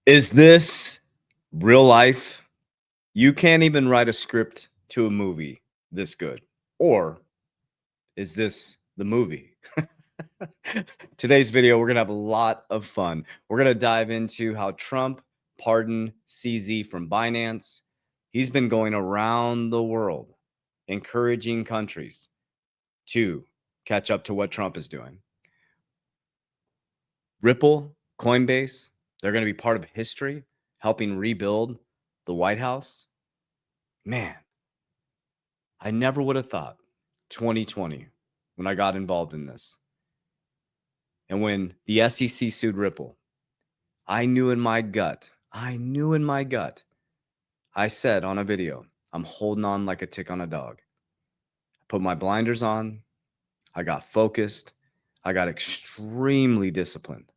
Is this real life? You can't even write a script to a movie this good. Or is this the movie? Today's video, we're going to have a lot of fun. We're going to dive into how Trump pardoned CZ from Binance. He's been going around the world encouraging countries to catch up to what Trump is doing. Ripple, Coinbase, they're going to be part of history, helping rebuild the White House. Man, I never would have thought 2020 when I got involved in this. And when the SEC sued Ripple, I knew in my gut, I said on a video, I'm holding on like a tick on a dog. I put my blinders on. I got focused. I got extremely disciplined.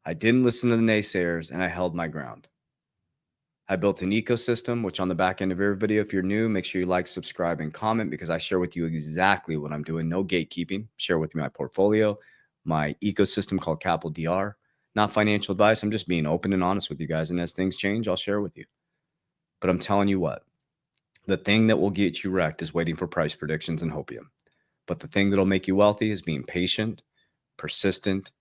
I didn't listen to the naysayers and I held my ground. I built an ecosystem, which on the back end of every video, if you're new, make sure you like, subscribe, and comment because I share with you exactly what I'm doing. No gatekeeping. Share with you my portfolio, my ecosystem called Capital DR. Not financial advice. I'm just being open and honest with you guys. And as things change, I'll share with you. But I'm telling you what, the thing that will get you wrecked is waiting for price predictions and hopium. But the thing that'll make you wealthy is being patient, persistent,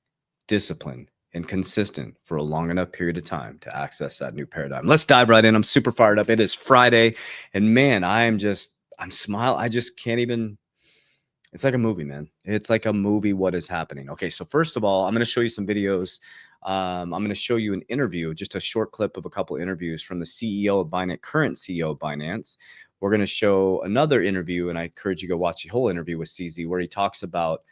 disciplined, and consistent for a long enough period of time to access that new paradigm. Let's dive right in. I'm super fired up. It is Friday, and man, I'm smiling. I just can't even. It's like a movie, man. It's like a movie. What is happening? Okay, so first of all, I'm going to show you some videos. I'm going to show you an interview, just a short clip of a couple of interviews from the CEO of Binance, current CEO of Binance. We're going to show another interview, and I encourage you to go watch the whole interview with CZ, where he talks about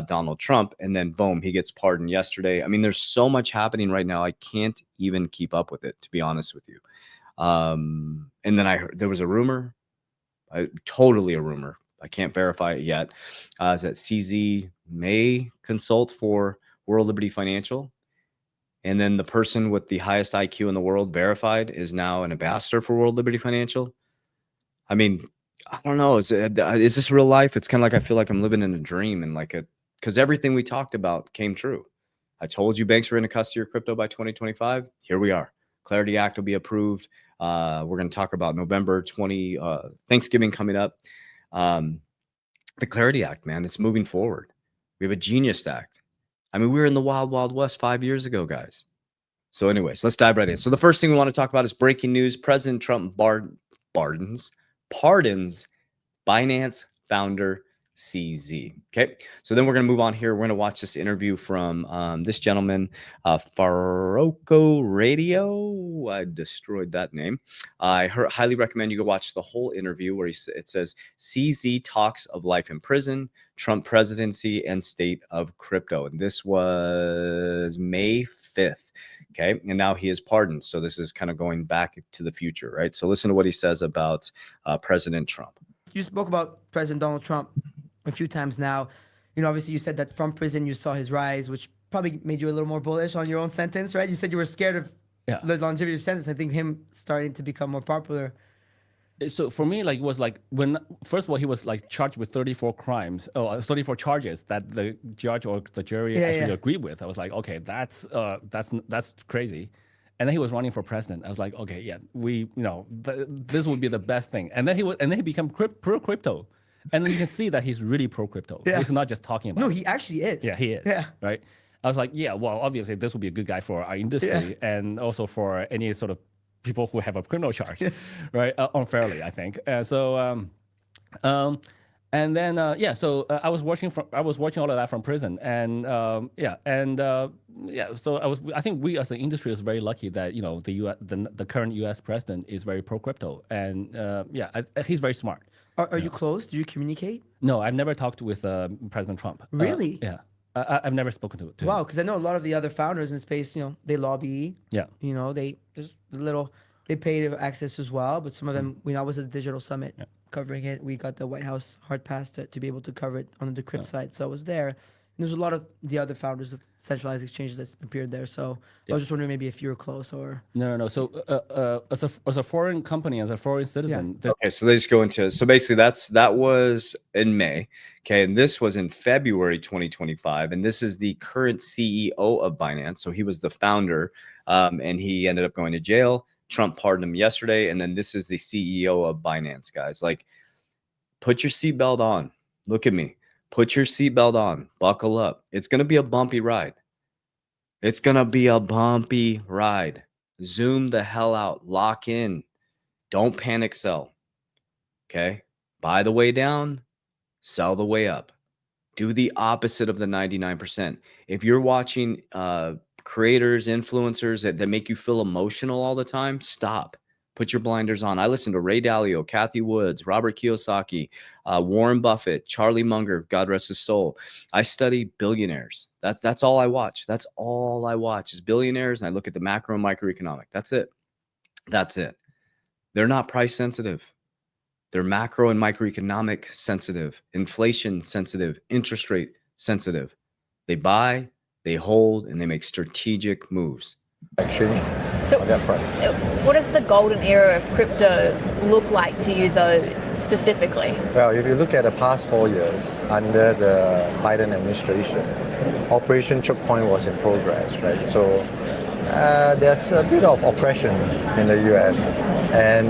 Donald Trump, and then boom, he gets pardoned yesterday. I mean, there's so much happening right now. I can't even keep up with it, to be honest with you. And then I heard there was a rumor, totally a rumor. I can't verify it yet. Is that CZ may consult for World Liberty Financial. And then the person with the highest IQ in the world verified is now an ambassador for World Liberty Financial. I mean, I don't know. Is this real life? It's kind of like I feel like I'm living in a dream and because everything we talked about came true. I told you banks were going to custody your crypto by 2025. Here we are. Clarity Act will be approved. We're going to talk about November 20, Thanksgiving coming up. The Clarity Act, man, it's moving forward. We have a Genius Act. I mean, we were in the wild, wild west 5 years ago, guys. So anyways, let's dive right in. So the first thing we want to talk about is breaking news. President Trump pardons Binance founder CZ. Okay, so then we're going to move on here. We're going to watch this interview from this gentleman, Faroco Radio. I destroyed that name. I highly recommend you go watch the whole interview where it says CZ talks of life in prison, Trump presidency, and state of crypto. And this was May 5th. Okay, and now he is pardoned. So this is kind of going back to the future, right? So listen to what he says about President Trump. You spoke about President Donald Trump a few times now. Obviously you said that from prison you saw his rise, which probably made you a little more bullish on your own sentence, right? You said you were scared of the longevity of sentence. I think him starting to become more popular. So for me, it was when first of all he was charged with 34 crimes, 34 charges that the judge or the jury actually agreed with. I was like, okay, that's crazy. And then he was running for president. I was like, okay, yeah, this would be the best thing. And then he became pro crypto, and then you can see that he's really pro crypto. Yeah. He's not just talking about. No, he actually is. Yeah, he is. Yeah. Right. I was like, yeah, well, obviously this would be a good guy for our industry and also for any sort of people who have a criminal charge, right? Unfairly, I think. And then I was watching all of that from prison, and so I think we as an industry is very lucky that the current U.S. president is very pro crypto, and he's very smart. Are you close? Do you communicate? No, I've never talked with President Trump. Really? Yeah. I've never spoken to him. Wow, because I know a lot of the other founders in space, they lobby. Yeah. They pay to access as well, but some of them, I was at the digital summit covering it. We got the White House hard pass to be able to cover it on the Decrypt site. So I was there, there's a lot of the other founders of centralized exchanges that appeared there. So I was just wondering maybe if you were close or. No. So as a foreign company, as a foreign citizen. Okay, so they just go into, so basically that was in May. Okay, and this was in February 2025, and this is the current CEO of Binance. So he was the founder, and he ended up going to jail. Trump pardoned him yesterday, and then this is the CEO of Binance, guys. Like, put your seatbelt on. Look at me. Put your seatbelt on. Buckle up. It's gonna be a bumpy ride. It's gonna be a bumpy ride. Zoom the hell out. Lock in. Don't panic sell. Okay. Buy the way down, sell the way up. Do the opposite of the 99%. If you're watching creators, influencers that make you feel emotional all the time, stop. Put your blinders on. I listen to Ray Dalio, Kathy Woods, Robert Kiyosaki, Warren Buffett, Charlie Munger, God rest his soul. I study billionaires. That's all I watch. That's all I watch is billionaires, and I look at the macro and microeconomic. That's it. That's it. They're not price sensitive. They're macro and microeconomic sensitive, inflation sensitive, interest rate sensitive. They buy, they hold, and they make strategic moves. So on that front. What does the golden era of crypto look like to you, though, specifically? Well, if you look at the past 4 years under the Biden administration, Operation Choke Point was in progress, right? So there's a bit of oppression in the US, and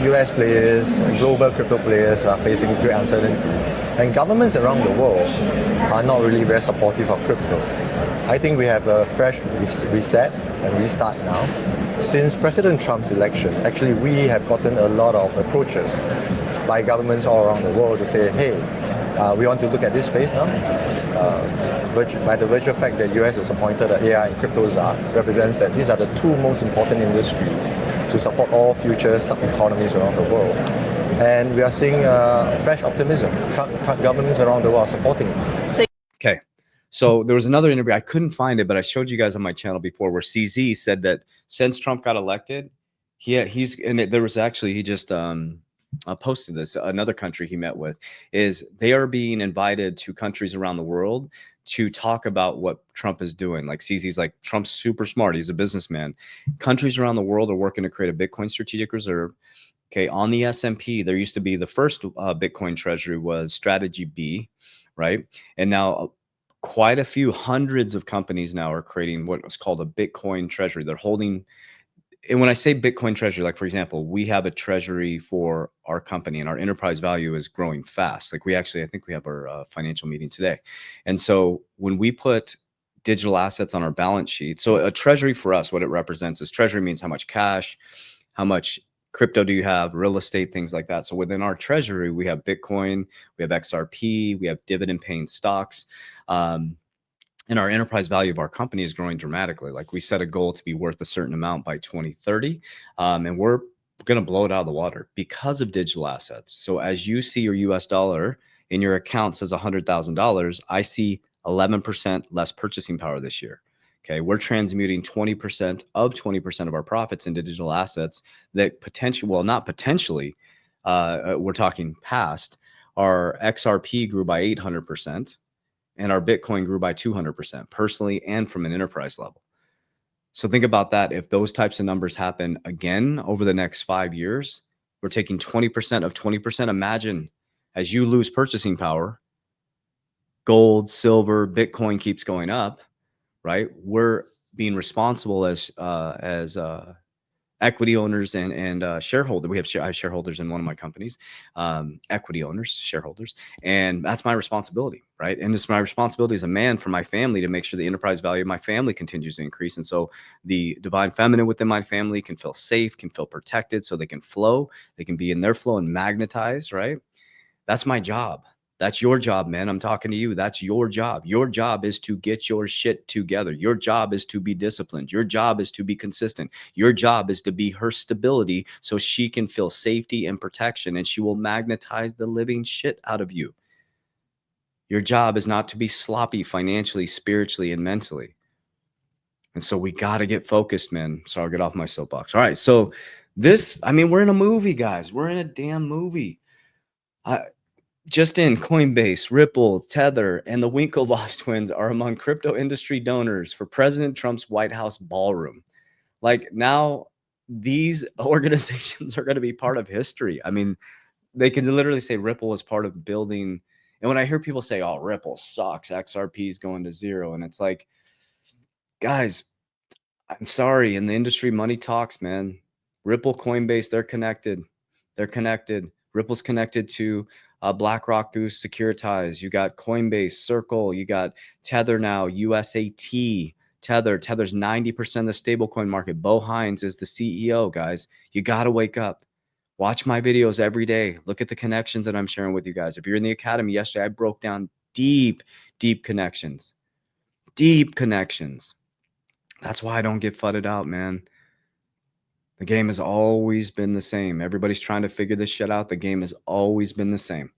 US players, global crypto players are facing great uncertainty, and governments around the world are not really very supportive of crypto. I think we have a fresh reset and restart now. Since President Trump's election, actually we have gotten a lot of approaches by governments all around the world to say, hey, we want to look at this space now. By the virtual fact that US has appointed the AI and crypto czar, represents that these are the two most important industries to support all future sub-economies around the world. And we are seeing fresh optimism. Governments around the world are supporting it. Okay. So there was another interview. I couldn't find it, but I showed you guys on my channel before where CZ said that since Trump got elected, there was actually, he just posted this, another country he met with, is they are being invited to countries around the world to talk about what Trump is doing. Like CZ's like, Trump's super smart. He's a businessman. Countries around the world are working to create a Bitcoin strategic reserve. Okay. On the S&P, there used to be the first Bitcoin treasury was Strategy B, right? And now quite a few hundreds of companies now are creating what was called a Bitcoin treasury. They're holding, and when I say Bitcoin treasury, like for example, we have a treasury for our company and our enterprise value is growing fast. Like I think we have our financial meeting today. And so when we put digital assets on our balance sheet, so a treasury for us, what it represents is treasury means how much cash, how much crypto do you have, real estate, things like that. So within our treasury, we have Bitcoin, we have XRP, we have dividend paying stocks. And our enterprise value of our company is growing dramatically. Like we set a goal to be worth a certain amount by 2030. And we're going to blow it out of the water because of digital assets. So as you see your US dollar in your account says $100,000, I see 11% less purchasing power this year. Okay, we're transmuting 20% of our profits into digital assets that potentially, well, not potentially, we're talking past. Our XRP grew by 800%, and our Bitcoin grew by 200%, personally and from an enterprise level. So think about that. If those types of numbers happen again over the next 5 years, we're taking 20% of 20%. Imagine as you lose purchasing power, gold, silver, Bitcoin keeps going up. Right, we're being responsible as equity owners and shareholders. I have shareholders in one of my companies, equity owners, shareholders, and that's my responsibility, right? And it's my responsibility as a man for my family to make sure the enterprise value of my family continues to increase, and so the divine feminine within my family can feel safe, can feel protected, so they can flow, they can be in their flow and magnetize, right? That's my job. That's your job, man. I'm talking to you. That's your job. Your job is to get your shit together. Your job is to be disciplined. Your job is to be consistent. Your job is to be her stability so she can feel safety and protection, and she will magnetize the living shit out of you. Your job is not to be sloppy financially, spiritually, and mentally. And so we got to get focused, man. So I'll get off my soapbox. All right. So we're in a movie, guys. We're in a damn movie. Justin, Coinbase, Ripple, Tether, and the Winklevoss twins are among crypto industry donors for President Trump's White House ballroom. Like, now these organizations are going to be part of history. I mean, they can literally say Ripple was part of building. And when I hear people say, oh, Ripple sucks, XRP is going to zero. And it's like, guys, I'm sorry. In the industry, money talks, man. Ripple, Coinbase, they're connected. They're connected. Ripple's connected to BlackRock through Securitize. You got Coinbase, Circle. You got Tether now, USAT. Tether's 90% of the stablecoin market. Bo Hines is the CEO, guys. You got to wake up. Watch my videos every day. Look at the connections that I'm sharing with you guys. If you're in the academy yesterday, I broke down deep connections. Deep connections. That's why I don't get fudded out, man. The game has always been the same. Everybody's trying to figure this shit out. The game has always been the same.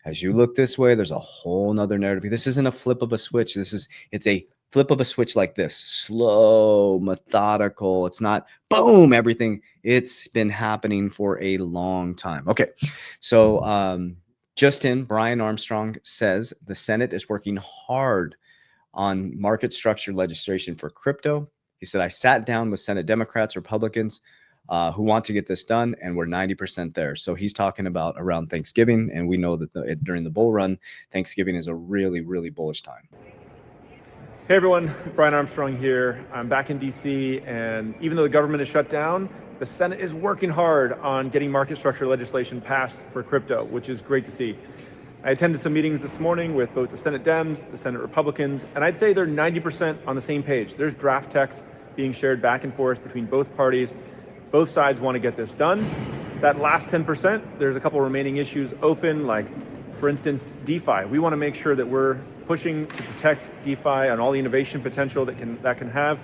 As you look this way, there's a whole nother narrative. This isn't a flip of a switch. It's a flip of a switch like this. Slow, methodical. It's not boom, everything. It's been happening for a long time. Okay. So Justin Brian Armstrong says the Senate is working hard on market structure legislation for crypto. He said, I sat down with Senate Democrats, Republicans who want to get this done, and we're 90% there. So he's talking about around Thanksgiving, and we know that during the bull run, Thanksgiving is a really, really bullish time. Hey everyone, Brian Armstrong here. I'm back in DC, and even though the government is shut down, the Senate is working hard on getting market structure legislation passed for crypto, which is great to see. I attended some meetings this morning with both the Senate Dems, the Senate Republicans, and I'd say they're 90% on the same page. There's draft text being shared back and forth between both parties. Both sides want to get this done. That last 10%, there's a couple remaining issues open, like, for instance, DeFi. We want to make sure that we're pushing to protect DeFi and all the innovation potential that can have,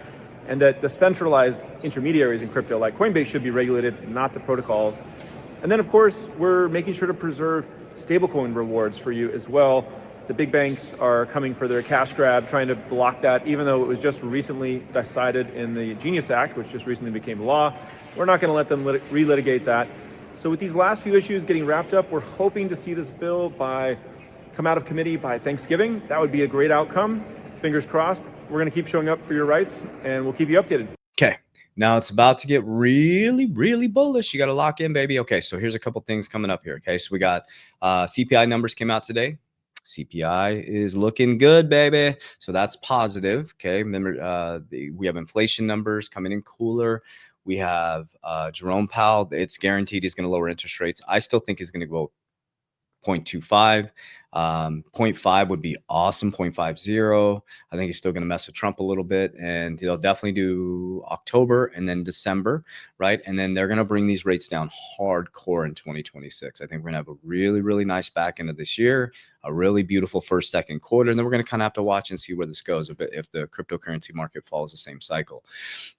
and that the centralized intermediaries in crypto, like Coinbase, should be regulated, not the protocols. And then, of course, we're making sure to preserve stablecoin rewards for you as well. The big banks are coming for their cash grab, trying to block that, even though it was just recently decided in the Genius Act, which just recently became law. We're not going to let them relitigate that. So with these last few issues getting wrapped up, we're hoping to see this bill come out of committee by Thanksgiving. That would be a great outcome. Fingers crossed. We're going to keep showing up for your rights, and we'll keep you updated. Okay. Now it's about to get really, really bullish. You got to lock in, baby. Okay, so here's a couple things coming up here. Okay, so we got CPI numbers came out today. CPI is looking good, baby. So that's positive. Okay, remember we have inflation numbers coming in cooler. We have Jerome Powell. It's guaranteed he's going to lower interest rates. I still think he's going to go 0.25. 0.5 would be awesome. 0.50. I think he's still going to mess with Trump a little bit, and he'll definitely do October and then December, right? And then they're going to bring these rates down hardcore in 2026. I think we're going to have a really, really nice back end of this year, a really beautiful first, second quarter, and then we're going to kind of have to watch and see where this goes if the cryptocurrency market follows the same cycle.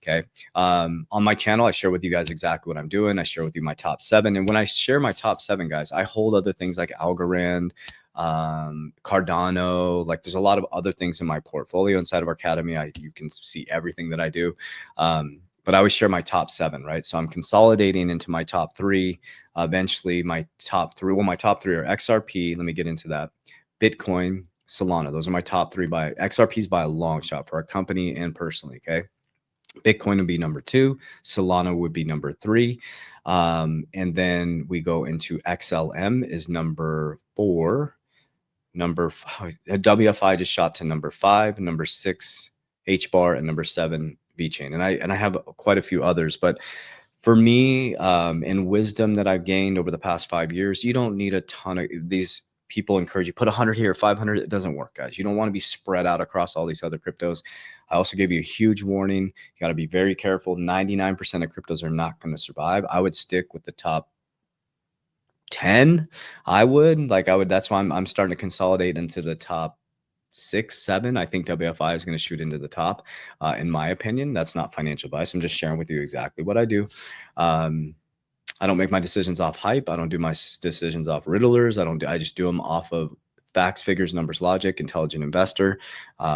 Okay. On my channel, I share with you guys exactly what I'm doing. I share with you my top 7, and when I share my top 7, guys, I hold other things like Algorand, Cardano. Like, there's a lot of other things in my portfolio inside of our academy. You can see everything that I do, but I always share my top 7, right? So I'm consolidating into my top 3. Eventually my top 3 are XRP. Let me get into that. Bitcoin, Solana. Those are my top 3 by XRPs by a long shot for our company and personally. Okay, Bitcoin would be number 2, Solana would be number 3, and then we go into XLM is number 4. Number 5, WFI just shot to number 5, number 6, HBAR, and number 7, VeChain. And I have quite a few others, but for me, in wisdom that I've gained over the past 5 years, you don't need a ton of these. People encourage you put 100 here, 500. It doesn't work, guys. You don't want to be spread out across all these other cryptos. I also gave you a huge warning. You got to be very careful. 99% of cryptos are not going to survive. I would stick with the top 10. That's why I'm starting to consolidate into the top 6, 7. I think WFI is going to shoot into the top. In my opinion, that's not financial advice. I'm just sharing with you exactly what I do. I don't make my decisions off hype. I don't do my decisions off riddlers. I just do them off of facts, figures, numbers, logic, intelligent investor,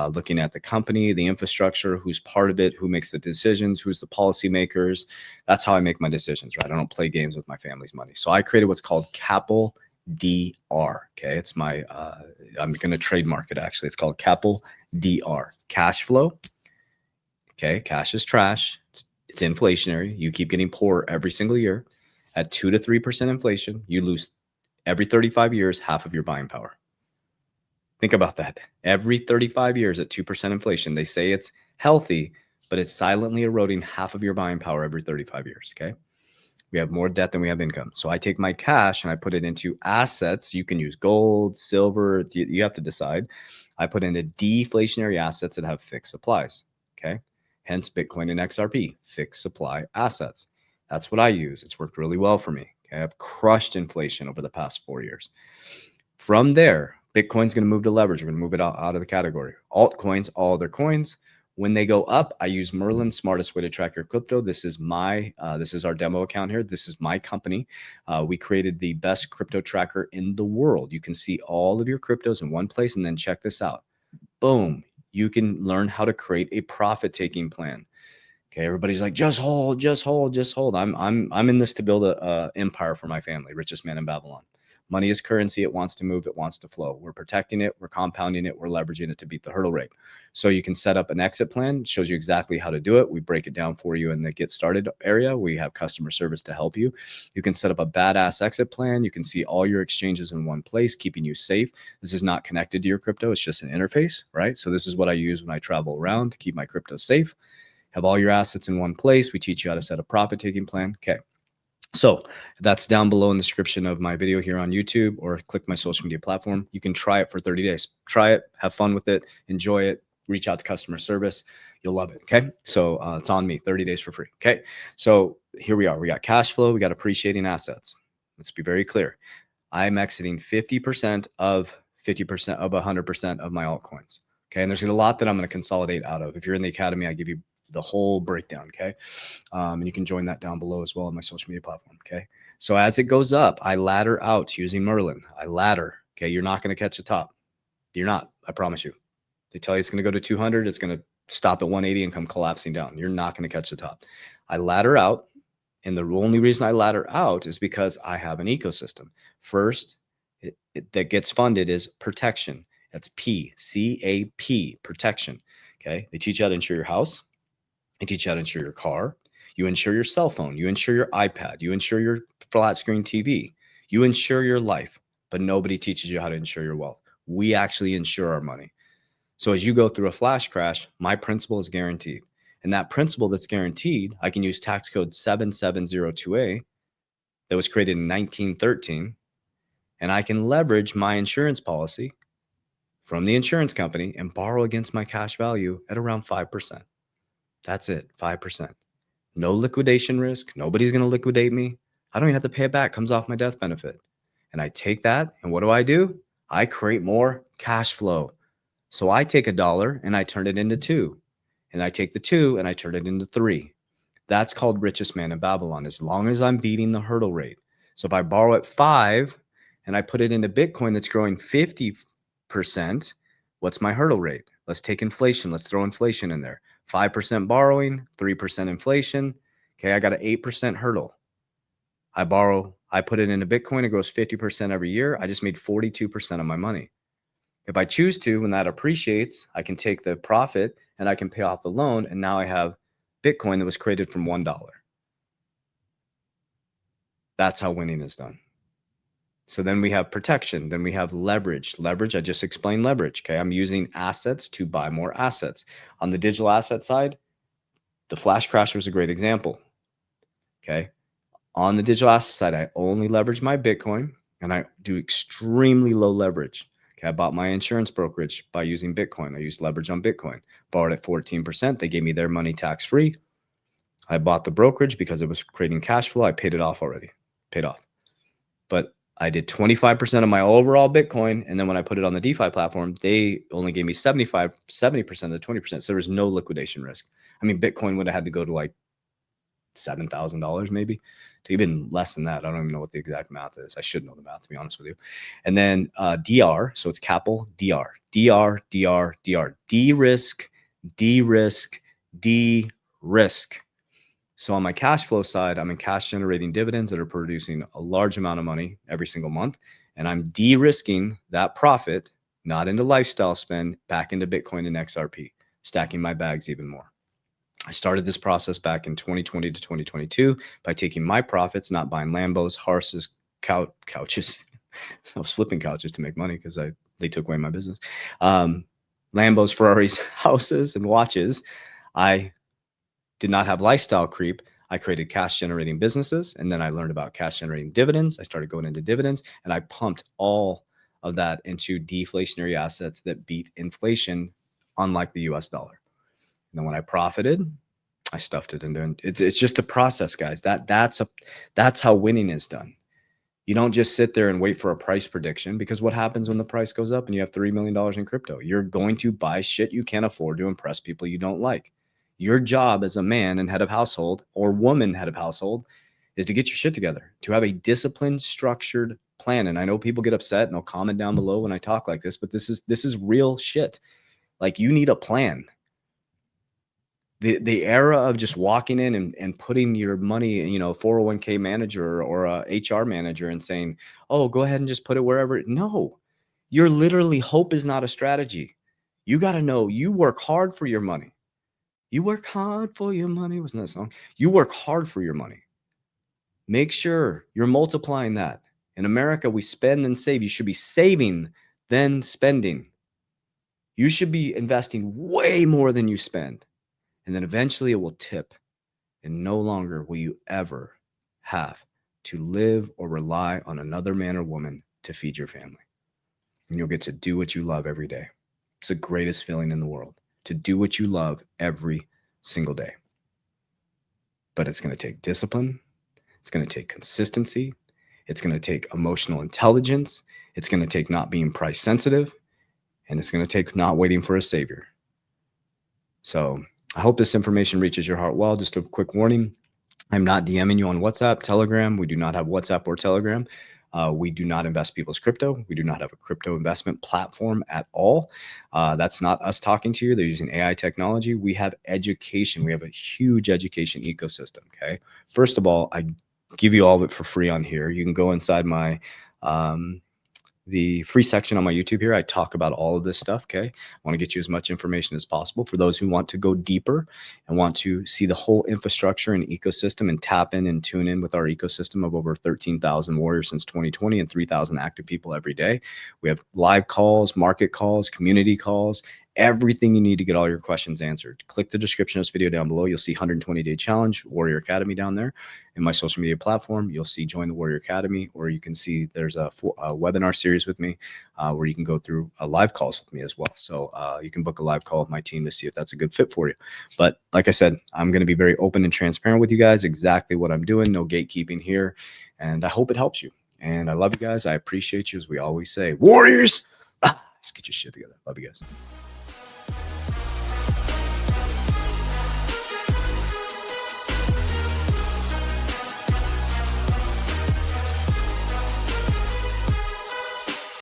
looking at the company, the infrastructure, who's part of it, who makes the decisions, who's the policymakers. That's how I make my decisions, right? I don't play games with my family's money. So I created what's called Capel DR. Okay. It's my, I'm going to trademark it actually. It's called Capel DR. Cash flow. Okay. Cash is trash. It's inflationary. You keep getting poorer every single year. At 2 to 3% inflation, you lose every 35 years, half of your buying power. Think about that. Every 35 years at 2% inflation, they say it's healthy, but it's silently eroding half of your buying power every 35 years. Okay. We have more debt than we have income. So I take my cash and I put it into assets. You can use gold, silver. You have to decide. I put into deflationary assets that have fixed supplies. Okay. Hence Bitcoin and XRP, fixed supply assets. That's what I use. It's worked really well for me. Okay. I've crushed inflation over the past 4 years. From there, Bitcoin's going to move to leverage. We're going to move it out of the category. Altcoins, all their coins. When they go up, I use Merlin, smartest way to track your crypto. This is our demo account here. This is my company. We created the best crypto tracker in the world. You can see all of your cryptos in one place, and then check this out. Boom. You can learn how to create a profit-taking plan. Okay, everybody's like, just hold, just hold, just hold. I'm in this to build a empire for my family, richest man in Babylon. Money is currency. It wants to move. It wants to flow. We're protecting it. We're compounding it. We're leveraging it to beat the hurdle rate. So you can set up an exit plan. It shows you exactly how to do it. We break it down for you in the get started area. We have customer service to help you. You can set up a badass exit plan. You can see all your exchanges in one place, keeping you safe. This is not connected to your crypto. It's just an interface, right? So this is what I use when I travel around to keep my crypto safe. Have all your assets in one place. We teach you how to set a profit-taking plan. Okay. So that's down below in the description of my video here on YouTube, or click my social media platform. You can try it for 30 days. Try it, have fun with it, enjoy it, reach out to customer service. You'll love it. Okay. So it's on me, 30 days for free. Okay. So here we are. We got cash flow. We got appreciating assets. Let's be very clear. I'm exiting 50% of 100% of my altcoins. Okay. And there's a lot that I'm going to consolidate out of. If you're in the academy, I give you the whole breakdown. Okay. And you can join that down below as well on my social media platform. Okay. So as it goes up, I ladder out using Merlin. I ladder. Okay. You're not going to catch the top. You're not, I promise you. They tell you it's going to go to 200. It's going to stop at 180 and come collapsing down. You're not going to catch the top. I ladder out. And the only reason I ladder out is because I have an ecosystem. First, that gets funded is protection. That's PCAP, protection. Okay. They teach you how to insure your house. They teach you how to insure your car. You insure your cell phone. You insure your iPad. You insure your flat screen TV. You insure your life, but nobody teaches you how to insure your wealth. We actually insure our money. So as you go through a flash crash, my principal is guaranteed. And that principal that's guaranteed, I can use tax code 7702A that was created in 1913. And I can leverage my insurance policy from the insurance company and borrow against my cash value at around 5%. That's it, 5%. No liquidation risk. Nobody's going to liquidate me. I don't even have to pay it back. It comes off my death benefit. And I take that, and what do? I create more cash flow. So I take $1 and I turn it into 2. And I take the 2 and I turn it into 3. That's called richest man in Babylon, as long as I'm beating the hurdle rate. So if I borrow at 5 and I put it into Bitcoin that's growing 50%, what's my hurdle rate? Let's take inflation. Let's throw inflation in there. 5% borrowing, 3% inflation. Okay, I got an 8% hurdle. I put it into Bitcoin, it grows 50% every year. I just made 42% of my money. If I choose to, when that appreciates, I can take the profit and I can pay off the loan. And now I have Bitcoin that was created from $1. That's how winning is done. So then we have protection. Then we have leverage. Leverage, I just explained leverage. Okay, I'm using assets to buy more assets. On the digital asset side, the flash crash was a great example. Okay, on the digital asset side, I only leverage my Bitcoin and I do extremely low leverage. Okay, I bought my insurance brokerage by using Bitcoin. I used leverage on Bitcoin. Borrowed at 14%. They gave me their money tax-free. I bought the brokerage because it was creating cash flow. I paid it off already. Paid off. But I did 25% of my overall Bitcoin. And then when I put it on the DeFi platform, they only gave me 70% of the 20%. So there was no liquidation risk. I mean, Bitcoin would have had to go to like $7,000 maybe, to even less than that. I don't even know what the exact math is. I should know the math, to be honest with you. And then DR, so it's Capel DR, DR, DR, DR, de-risk, de-risk, de-risk. So on my cash flow side, I'm in cash generating dividends that are producing a large amount of money every single month. And I'm de-risking that profit, not into lifestyle spend, back into Bitcoin and XRP, stacking my bags even more. I started this process back in 2020 to 2022 by taking my profits, not buying Lambos, horses, couches. I was flipping couches to make money because they took away my business. Lambos, Ferraris, houses, and watches. I did not have lifestyle creep. I created cash generating businesses, and then I learned about cash generating dividends. I started going into dividends, and I pumped all of that into deflationary assets that beat inflation, unlike the US dollar. And then when I profited, I stuffed it into it's just a process, guys. That's how winning is done. You don't just sit there and wait for a price prediction, because what happens when the price goes up and you have $3 million in crypto? You're going to buy shit you can't afford to impress people you don't like. Your job as a man and head of household, or woman head of household, is to get your shit together, to have a disciplined, structured plan. And I know people get upset and they'll comment down below when I talk like this, but this is real shit. Like, you need a plan. The era of just walking in and putting your money, 401k manager or a HR manager and saying, oh, go ahead and just put it wherever. No, you're literally, hope is not a strategy. You got to know you work hard for your money. You work hard for your money. Wasn't that a song? You work hard for your money. Make sure you're multiplying that. In America, we spend and save. You should be saving, then spending. You should be investing way more than you spend. And then eventually it will tip, and no longer will you ever have to live or rely on another man or woman to feed your family. And you'll get to do what you love every day. It's the greatest feeling in the world, to do what you love every single day. But it's going to take discipline. It's going to take consistency. It's going to take emotional intelligence. It's going to take not being price sensitive. And it's going to take not waiting for a savior. So I hope this information reaches your heart well. Just a quick warning. I'm not DMing you on WhatsApp, Telegram. We do not have WhatsApp or Telegram. We do not invest people's crypto. We do not have a crypto investment platform at all. That's not us talking to you. They're using AI technology. We have education. We have a huge education ecosystem. Okay. First of all, I give you all of it for free on here. You can go inside my the free section on my YouTube here. I talk about all of this stuff. Okay. I want to get you as much information as possible for those who want to go deeper and want to see the whole infrastructure and ecosystem and tap in and tune in with our ecosystem of over 13,000 warriors since 2020 and 3,000 active people every day. We have live calls, market calls, community calls, everything you need to get all your questions answered. Click the description of this video down below. You'll see 120-day challenge, Warrior Academy down there. In my social media platform, you'll see Join the Warrior Academy, or you can see there's a webinar series with me where you can go through live calls with me as well. So you can book a live call with my team to see if that's a good fit for you. But like I said, I'm going to be very open and transparent with you guys, exactly what I'm doing. No gatekeeping here. And I hope it helps you. And I love you guys. I appreciate you. As we always say, Warriors, let's get your shit together. Love you guys.